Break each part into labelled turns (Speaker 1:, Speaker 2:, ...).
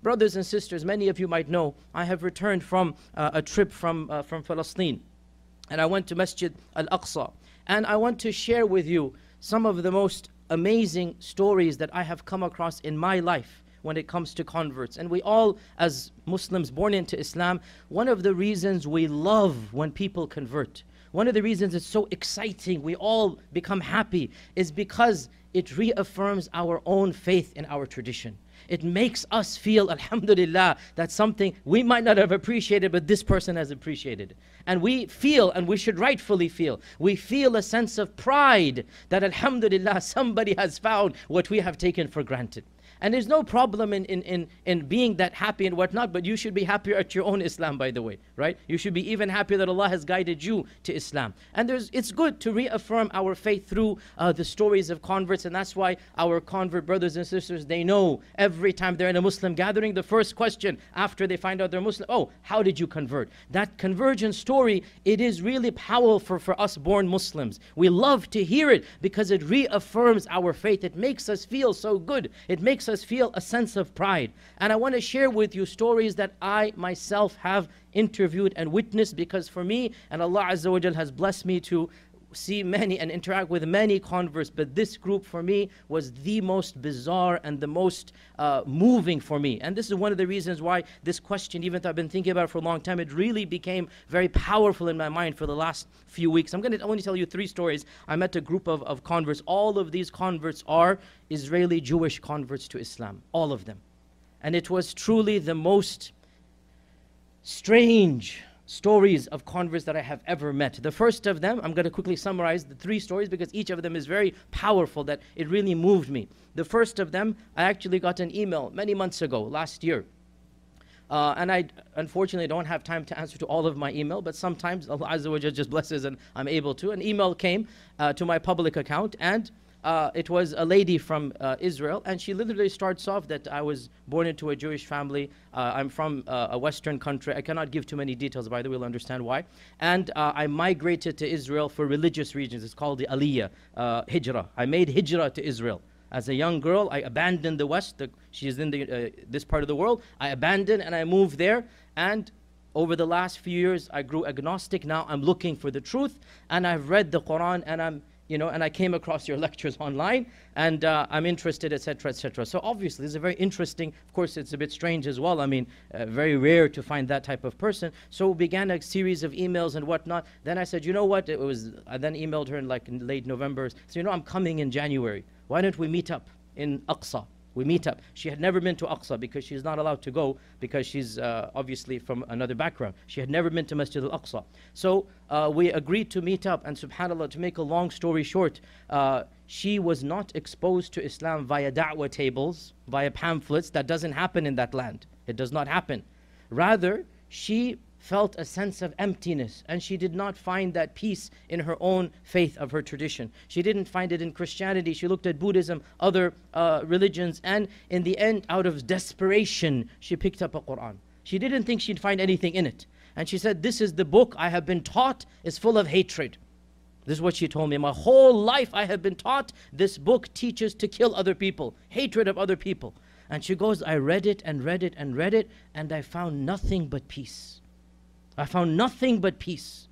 Speaker 1: brothers and sisters, many of you might know, I have returned from a trip from Palestine. And I went to Masjid Al-Aqsa. And I want to share with you some of the most amazing stories that I have come across in my life when it comes to converts. And we all, as Muslims born into Islam, one of the reasons we love when people convert, one of the reasons it's so exciting, we all become happy, is because it reaffirms our own faith in our tradition. It makes us feel, alhamdulillah, that something we might not have appreciated, but this person has appreciated. And we feel, and we should rightfully feel, we feel a sense of pride that alhamdulillah, somebody has found what we have taken for granted. And there's no problem in being that happy and whatnot, but you should be happier at your own Islam, by the way, right? You should be even happier that Allah has guided you to Islam. And it's good to reaffirm our faith through the stories of converts, and that's why our convert brothers and sisters, they know every time they're in a Muslim gathering, the first question after they find out they're Muslim, oh, how did you convert? That conversion story, it is really powerful for us born Muslims. We love to hear it because it reaffirms our faith. It makes us feel so good. It makes us feel a sense of pride. And I want to share with you stories that I myself have interviewed and witnessed, because for me, and Allah Azza wa Jal has blessed me to see many and interact with many converts, but this group for me was the most bizarre and the most moving for me. And this is one of the reasons why this question, even though I've been thinking about it for a long time, it really became very powerful in my mind for the last few weeks. I'm going to only tell you 3 stories. I met a group of converts. All of these converts are Israeli Jewish converts to Islam, all of them. And it was truly the most strange stories of converts that I have ever met. The first of them, I'm going to quickly summarize the 3 stories because each of them is very powerful, that it really moved me. The first of them, I actually got an email many months ago, last year. And I unfortunately don't have time to answer to all of my email, but sometimes Allah Azza wa Jalla just blesses and I'm able to. An email came to my public account, and it was a lady from Israel, and she literally starts off that I was born into a Jewish family. I'm from a Western country. I cannot give too many details, by the way, you'll understand why. And I migrated to Israel for religious reasons. It's called the Aliyah, Hijrah. I made Hijrah to Israel. As a young girl, I abandoned the West. She's in this part of the world. I abandoned and I moved there. And over the last few years, I grew agnostic. Now I'm looking for the truth. And I've read the Quran, and and I came across your lectures online, and I'm interested, etc., etc. So obviously, this is a very interesting, of course, it's a bit strange as well. I mean, very rare to find that type of person. So we began a series of emails and whatnot. Then I said, you know what? I then emailed her in late November. So, I'm coming in January. Why don't we meet up in Aqsa? We meet up. She had never been to Aqsa because she's not allowed to go because she's obviously from another background. She had never been to Masjid Al-Aqsa. So we agreed to meet up, and subhanAllah, to make a long story short, she was not exposed to Islam via da'wah tables, via pamphlets. That doesn't happen in that land. It does not happen. Rather, she felt a sense of emptiness, and she did not find that peace in her own faith of her tradition. She didn't find it in Christianity. She looked at Buddhism, other religions, and in the end, out of desperation, she picked up a Quran. She didn't think she'd find anything in it. And she said, this is the book I have been taught is full of hatred. This is what she told me. My whole life I have been taught this book teaches to kill other people, hatred of other people. And she goes, I read it and read it and read it, and I found nothing but peace. I found nothing but peace.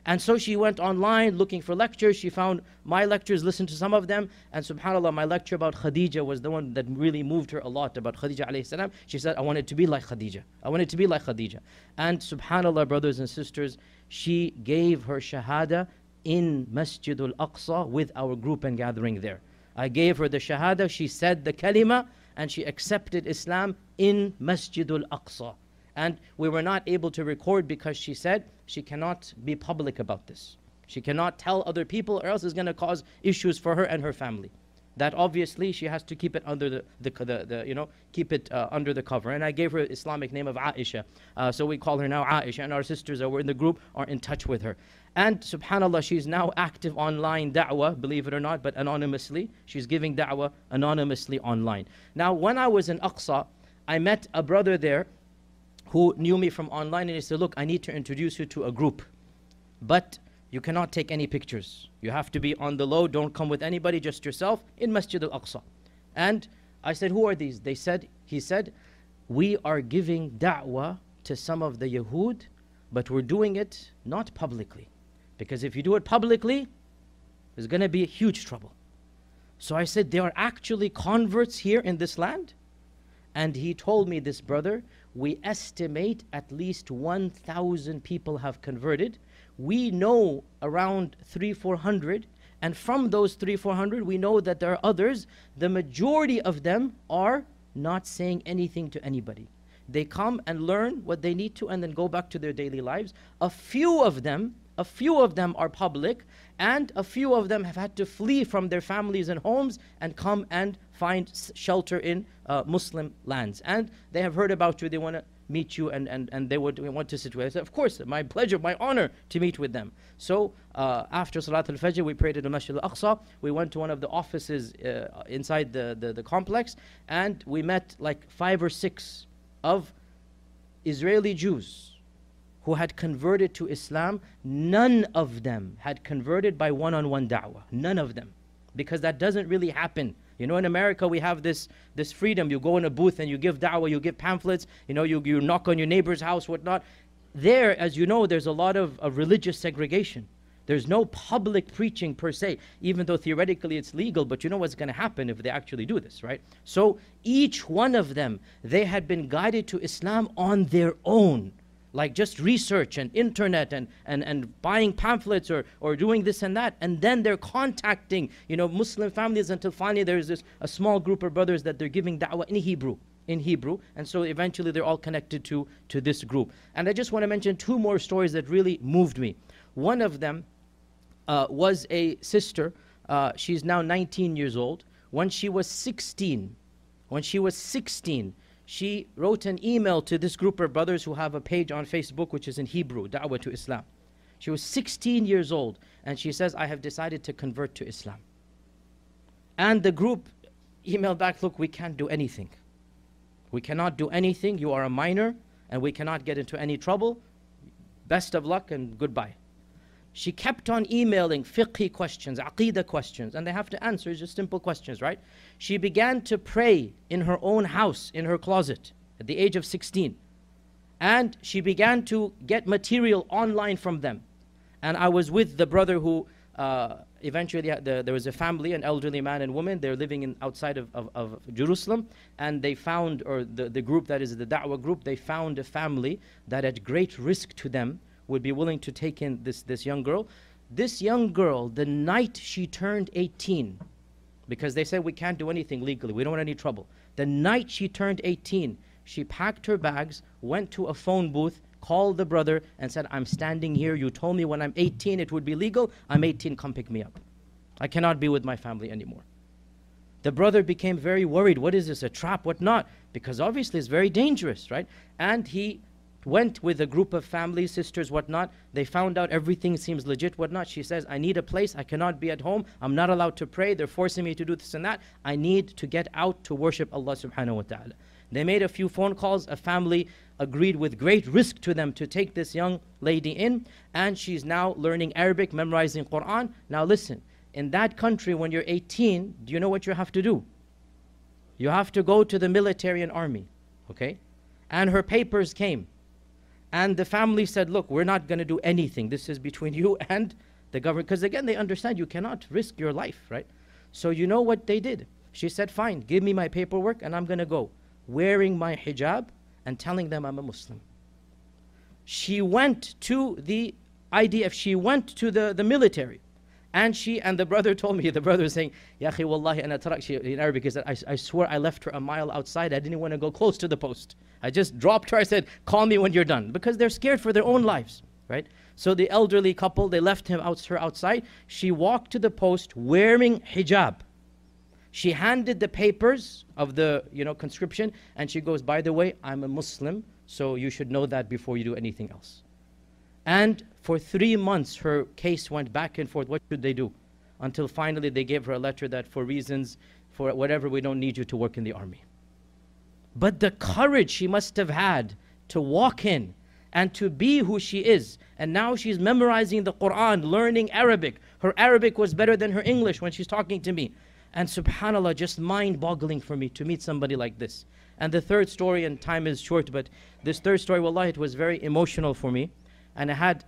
Speaker 1: And so she went online looking for lectures. She found my lectures, listened to some of them. And subhanAllah, my lecture about Khadija was the one that really moved her a lot, about Khadija alayhi salam. She said, I wanted to be like Khadija. I wanted to be like Khadija. And subhanAllah, brothers and sisters, she gave her shahada in Masjid Al-Aqsa with our group and gathering there. I gave her the shahada. She said the kalima, and she accepted Islam in Masjid Al-Aqsa. And we were not able to record because she said she cannot be public about this. She cannot tell other people, or else it's going to cause issues for her and her family. That obviously she has to keep it under keep it under the cover. And I gave her Islamic name of Aisha. So we call her now Aisha, and our sisters that were in the group are in touch with her. And subhanAllah, she's now active online da'wah, believe it or not, but anonymously. She's giving da'wah anonymously online. Now, when I was in Aqsa, I met a brother there who knew me from online, and he said, look, I need to introduce you to a group, but you cannot take any pictures. You have to be on the low, don't come with anybody, just yourself, in Masjid Al-Aqsa. And I said, who are these? He said, we are giving da'wah to some of the Yahud, but we're doing it not publicly. Because if you do it publicly, there's going to be huge trouble. So I said, there are actually converts here in this land? And he told me, this brother, we estimate at least 1,000 people have converted. We know around 300-400, and from those 300-400, we know that there are others. The majority of them are not saying anything to anybody. They come and learn what they need to and then go back to their daily lives. A few of them are public, and a few of them have had to flee from their families and homes and come and find shelter in Muslim lands. And they have heard about you, they want to meet you, and they would want to sit with us. Of course, my pleasure, my honor to meet with them. So after Salat al-Fajr, we prayed at the Masjid al-Aqsa. We went to one of the offices inside the complex, and we met like 5 or 6 of Israeli Jews who had converted to Islam. None of them had converted by one-on-one da'wah. None of them. Because that doesn't really happen. You know, in America, we have this freedom. You go in a booth and you give da'wah, you give pamphlets, you know, you knock on your neighbor's house, whatnot. There, as you know, there's a lot of religious segregation. There's no public preaching per se, even though theoretically it's legal, but you know what's going to happen if they actually do this, right? So each one of them, they had been guided to Islam on their own. Like just research and internet and buying pamphlets or doing this and that. And then they're contacting, you know, Muslim families until finally there's a small group of brothers that they're giving da'wah in Hebrew. And so eventually they're all connected to this group. And I just want to mention 2 more stories that really moved me. One of them was a sister. She's now 19 years old. When she was 16, she wrote an email to this group of brothers who have a page on Facebook which is in Hebrew, Da'wah to Islam. She was 16 years old, and she says, I have decided to convert to Islam. And the group emailed back, look, we can't do anything. We cannot do anything. You are a minor, and we cannot get into any trouble. Best of luck and goodbye. She kept on emailing fiqhi questions, aqidah questions, and they have to answer just simple questions, right? She began to pray in her own house, in her closet, at the age of 16. And she began to get material online from them. And I was with the brother who eventually, there was a family, an elderly man and woman, they're living outside of Jerusalem, and they found, or the group that is the da'wah group, they found a family that at great risk to them would be willing to take in this young girl. This young girl, the night she turned 18, because they said we can't do anything legally, we don't want any trouble. The night she turned 18, she packed her bags, went to a phone booth, called the brother and said, I'm standing here, you told me when I'm 18 it would be legal, I'm 18, come pick me up. I cannot be with my family anymore. The brother became very worried, what is this, a trap, what not? Because obviously it's very dangerous, right? And he went with a group of families, sisters, whatnot. They found out everything seems legit, whatnot. She says, I need a place. I cannot be at home. I'm not allowed to pray. They're forcing me to do this and that. I need to get out to worship Allah subhanahu wa ta'ala. They made a few phone calls. A family agreed with great risk to them to take this young lady in. And she's now learning Arabic, memorizing Quran. Now listen, in that country when you're 18, do you know what you have to do? You have to go to the military and army, okay? And her papers came. And the family said, look, we're not going to do anything. This is between you and the government. Because again, they understand you cannot risk your life, right? So you know what they did? She said, fine, give me my paperwork and I'm going to go. Wearing my hijab and telling them I'm a Muslim. She went to the IDF. She went to the military. And the brother told me, the brother was saying, Ya akhi wallahi ana tarak, in Arabic, he said, I swear I left her a mile outside. I didn't want to go close to the post. I just dropped her. I said, call me when you're done. Because they're scared for their own lives, right? So the elderly couple, they left her outside. She walked to the post wearing hijab. She handed the papers of the conscription, and she goes, by the way, I'm a Muslim, so you should know that before you do anything else. And for 3 months, her case went back and forth. What should they do? Until finally they gave her a letter that for reasons, for whatever, we don't need you to work in the army. But the courage she must have had to walk in and to be who she is. And now she's memorizing the Quran, learning Arabic. Her Arabic was better than her English when she's talking to me. And subhanAllah, just mind-boggling for me to meet somebody like this. And the third story, and time is short, but this third story, wallahi, it was very emotional for me. And I had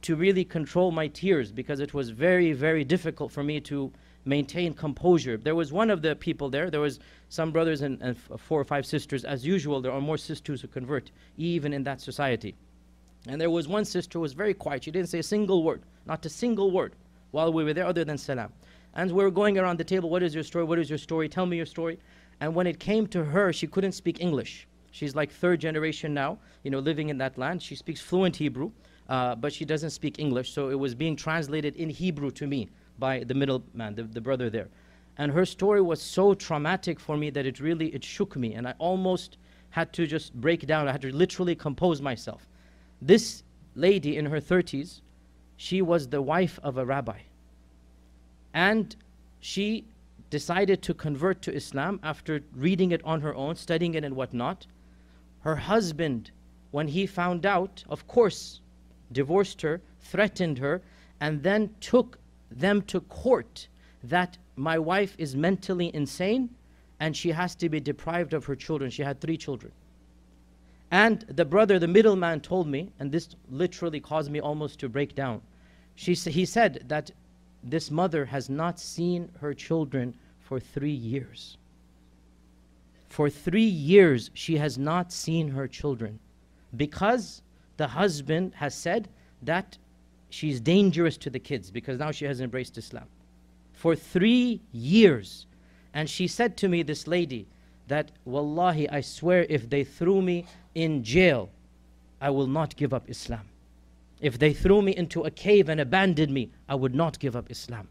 Speaker 1: to really control my tears because it was very, very difficult for me to maintain composure. There was one of the people there. There was some brothers and 4 or 5 sisters. As usual, there are more sisters who convert, even in that society. And there was one sister who was very quiet. She didn't say a single word, not a single word, while we were there other than salam. And we were going around the table, what is your story? What is your story? Tell me your story. And when it came to her, she couldn't speak English. She's like 3rd generation now, living in that land. She speaks fluent Hebrew, but she doesn't speak English. So it was being translated in Hebrew to me by the middleman, the brother there. And her story was so traumatic for me that it shook me. And I almost had to just break down. I had to literally compose myself. This lady in her 30s, she was the wife of a rabbi. And she decided to convert to Islam after reading it on her own, studying it and whatnot. Her husband, when he found out, of course, divorced her, threatened her, and then took them to court that my wife is mentally insane and she has to be deprived of her children. She had 3 children. And the brother, the middleman, told me, and this literally caused me almost to break down. He said that this mother has not seen her children for 3 years. For 3 years, she has not seen her children because the husband has said that she's dangerous to the kids because now she has embraced Islam. For 3 years. And she said to me, this lady, that wallahi, I swear if they threw me in jail, I will not give up Islam. If they threw me into a cave and abandoned me, I would not give up Islam.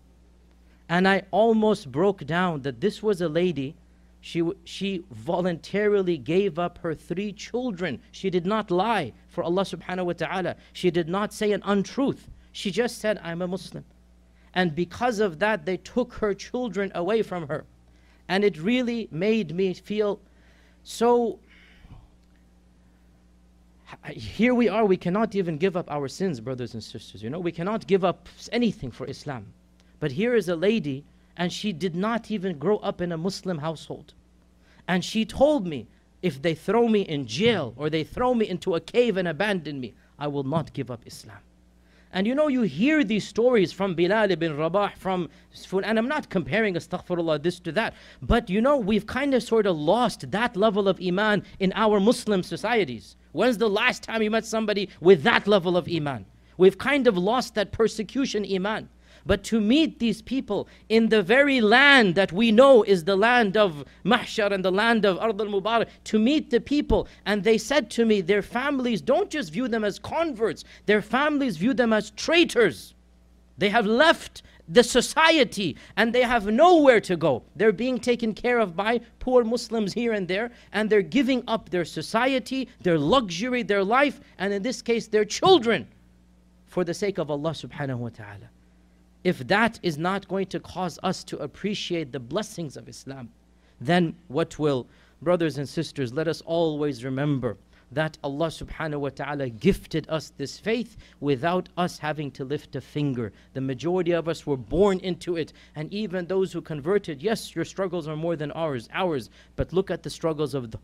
Speaker 1: And I almost broke down that this was a lady, she voluntarily gave up her 3 children. She did not lie for Allah subhanahu wa ta'ala. She did not say an untruth. She just said, I'm a Muslim. And because of that, they took her children away from her. And it really made me feel so... Here we are, we cannot even give up our sins, brothers and sisters. We cannot give up anything for Islam. But here is a lady, and she did not even grow up in a Muslim household. And she told me, if they throw me in jail or they throw me into a cave and abandon me, I will not give up Islam. And you hear these stories from Bilal ibn Rabah, and I'm not comparing, astaghfirullah, this to that, but we've kind of sort of lost that level of iman in our Muslim societies. When's the last time you met somebody with that level of iman? We've kind of lost that persecution iman. But to meet these people in the very land that we know is the land of Mahshar and the land of Ard al-Mubarak, to meet the people, and they said to me, their families don't just view them as converts, their families view them as traitors. They have left the society and they have nowhere to go. They're being taken care of by poor Muslims here and there, and they're giving up their society, their luxury, their life, and in this case their children, for the sake of Allah subhanahu wa ta'ala. If that is not going to cause us to appreciate the blessings of Islam, then what will? Brothers and sisters, let us always remember that Allah subhanahu wa ta'ala gifted us this faith without us having to lift a finger. The majority of us were born into it, and even those who converted, yes, your struggles are more than ours, but look at the struggles of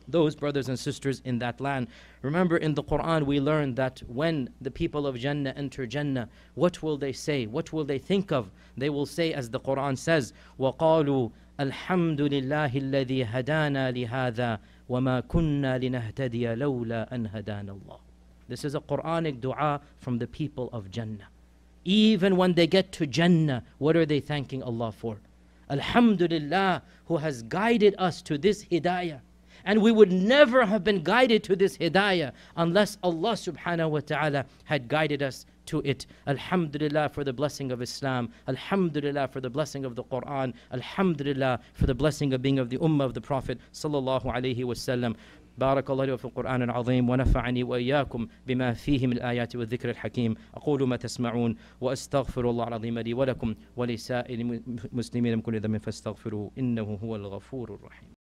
Speaker 1: those brothers and sisters in that land. Remember, in the Quran we learned that when the people of Jannah enter Jannah, what will they say? What will they think of? They will say, as the Quran says, وَقَالُوا الْحَمْدُ لِلَّهِ الَّذِي هَدَانَا لِهَذَا وَمَا كُنَّا لِنَهْتَدِيَ لَوْلَا أَنْ هَدَانَ اللَّهِ. This is a Quranic dua from the people of Jannah. Even when they get to Jannah, what are they thanking Allah for? Alhamdulillah, who has guided us to this hidayah. And we would never have been guided to this hidayah unless Allah subhanahu wa ta'ala had guided us to it. Alhamdulillah for the blessing of Islam. Alhamdulillah for the blessing of the Quran. Alhamdulillah for the blessing of being of the ummah of the Prophet sallallahu alayhi wa sallam. بارك الله لي في القرآن العظيم ونفعني وإياكم بما فيه من الآيات والذكر الحكيم. أقول ما تسمعون وأستغفر الله العظيم لي ولكم ولسائر المسلمين من كل ذنب فاستغفروه إنه هو الغفور الرحيم.